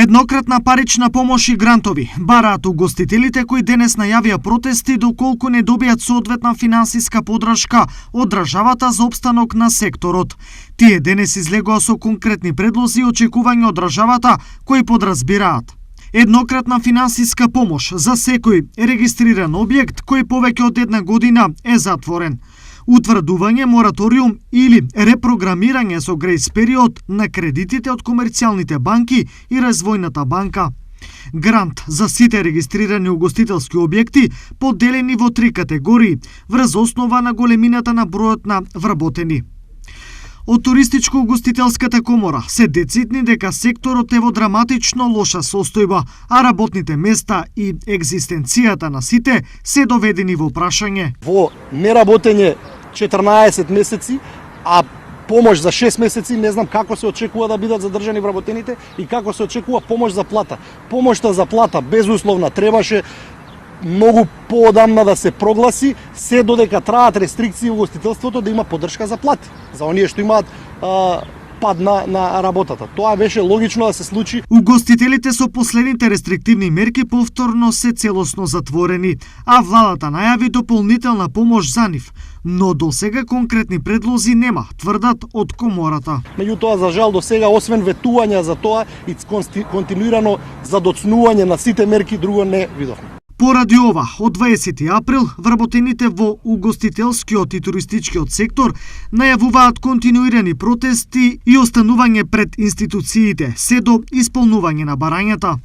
Еднократна парична помош и грантови бараат угостителите кои денес најавија протести доколку не добијат соодветна финансиска поддршка од државата за опстанок на секторот. Тие денес излегоа со конкретни предлози и очекувања од државата кои подразбираат еднократна финансиска помош за секој регистриран објект кој повеќе од една година е затворен, утврдување мораториум или репрограмирање со грејс период на кредитите од комерцијалните банки и развојната банка. Грант за сите регистрирани угостителски објекти поделени во 3 категории врз основа на големината на бројот на вработени. Од Туристичко-угостителската комора се децидни дека секторот е во драматично лоша состојба, а работните места и екзистенцијата на сите се доведени во прашање. Во неработење 14 месеци, а помош за 6 месеци, не знам како се очекува да бидат задржани вработените и како се очекува помош за плата. Помошта за плата безусловна требаше многу поодамна да се прогласи, се додека траат рестрикции во угостителството да има поддршка за плати, за оние што имаат пад на работата. Тоа беше логично да се случи. Угостителите со последните рестриктивни мерки повторно се целосно затворени, а владата најави дополнителна помош за нив, но до сега конкретни предлози нема, тврдат од комората. Меѓутоа, за жал, до сега, освен ветувања за тоа и континуирано задоцнување на сите мерки, друго не видовме. Поради ова, од 20 април, вработените во угостителскиот и туристичкиот сектор најавуваат континуирани протести и останување пред институциите, се до исполнување на барањата.